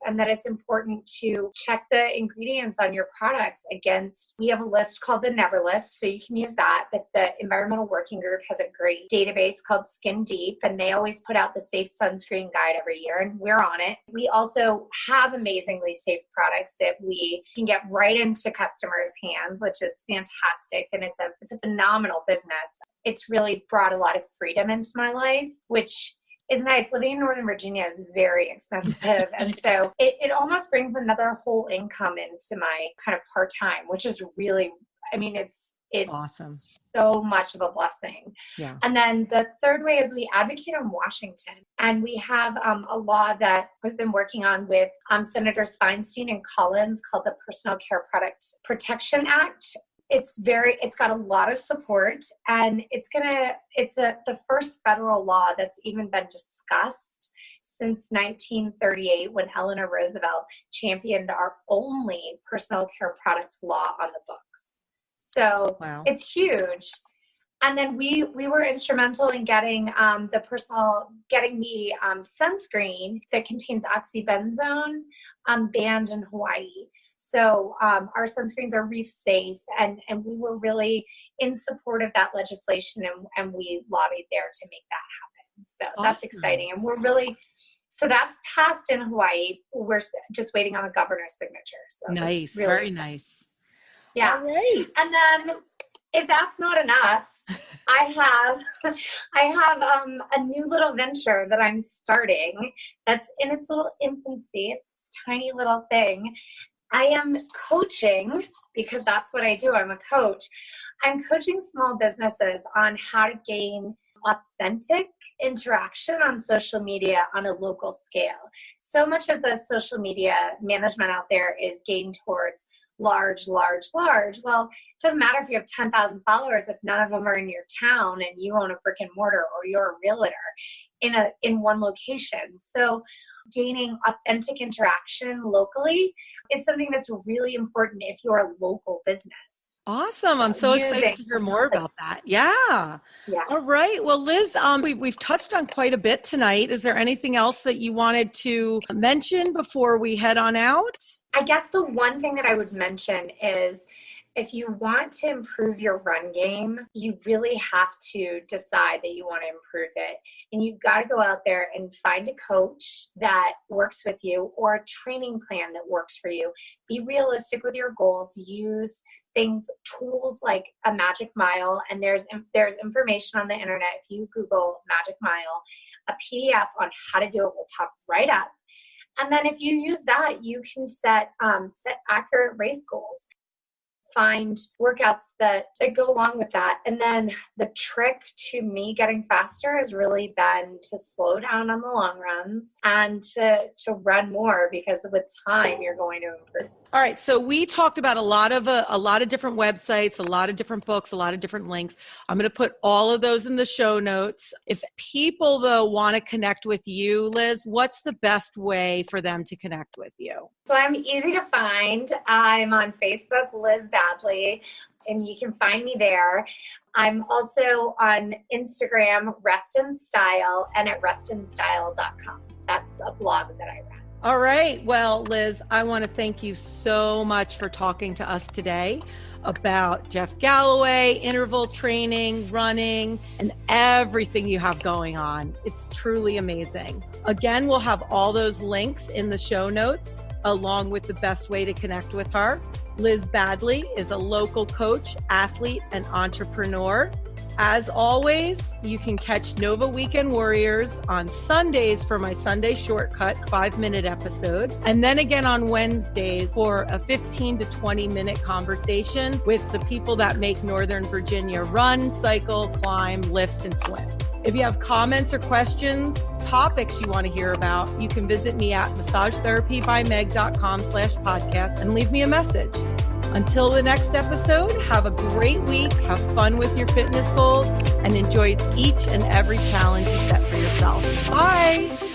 and that it's important to check the ingredients on your products against, we have a list called the Never List, so you can use that, but the Environmental Working Group has a great database called Skin Deep, and they always put out the safe sunscreen guide every year, and we're on it. We also have amazingly safe products that we can get right into customers' hands, which is fantastic, and it's a phenomenal business. It's really brought a lot of freedom into my life, which is nice. Living in Northern Virginia is very expensive. And so it almost brings another whole income into my kind of part-time, which is really, I mean, it's awesome. So much of a blessing. Yeah. And then the third way is we advocate in Washington. And we have a law that we've been working on with Senators Feinstein and Collins called the Personal Care Products Protection Act. It's got a lot of support, and it's the first federal law that's even been discussed since 1938 when Eleanor Roosevelt championed our only personal care product law on the books. So wow. It's huge. And then we were instrumental in getting the sunscreen that contains oxybenzone banned in Hawaii. So our sunscreens are reef safe, and we were really in support of that legislation, and we lobbied there to make that happen. So awesome. That's exciting. And so that's passed in Hawaii. We're just waiting on the governor's signature. So nice. Really very exciting. Nice. Yeah. All right. And then if that's not enough, I have a new little venture that I'm starting that's in its little infancy. It's this tiny little thing. I am coaching, because that's what I do. I'm a coach. I'm coaching small businesses on how to gain authentic interaction on social media on a local scale. So much of the social media management out there is geared towards large. Well, it doesn't matter if you have 10,000 followers if none of them are in your town and you own a brick and mortar or you're a realtor in one location. So gaining authentic interaction locally is something that's really important if you're a local business. Awesome. I'm so excited to hear more about that. Yeah. All right. Well, Liz, we've touched on quite a bit tonight. Is there anything else that you wanted to mention before we head on out? I guess the one thing that I would mention is if you want to improve your run game, you really have to decide that you want to improve it. And you've got to go out there and find a coach that works with you or a training plan that works for you. Be realistic with your goals. Use tools like a Magic Mile, and there's information on the internet. If you Google Magic Mile, a PDF on how to do it will pop right up. And then if you use that, you can set accurate race goals. Find workouts that go along with that. And then the trick to me getting faster has really been to slow down on the long runs and to run more, because with time you're going to improve. All right. So we talked about a lot of different websites, a lot of different books, a lot of different links. I'm going to put all of those in the show notes. If people, though, want to connect with you, Liz, what's the best way for them to connect with you? So I'm easy to find. I'm on Facebook, Liz Badley, and you can find me there. I'm also on Instagram, Rest in Style, and at restinstyle.com. That's a blog that I run. All right. Well, Liz, I want to thank you so much for talking to us today about Jeff Galloway, interval training, running, and everything you have going on. It's truly amazing. Again, we'll have all those links in the show notes, along with the best way to connect with her. Liz Badley is a local coach, athlete, and entrepreneur. As always, you can catch Nova Weekend Warriors on Sundays for my Sunday Shortcut 5-minute episode, and then again on Wednesdays for a 15 to 20-minute conversation with the people that make Northern Virginia run, cycle, climb, lift, and swim. If you have comments or questions, topics you want to hear about, you can visit me at massagetherapybymeg.com/podcast and leave me a message. Until the next episode, have a great week, have fun with your fitness goals, and enjoy each and every challenge you set for yourself. Bye.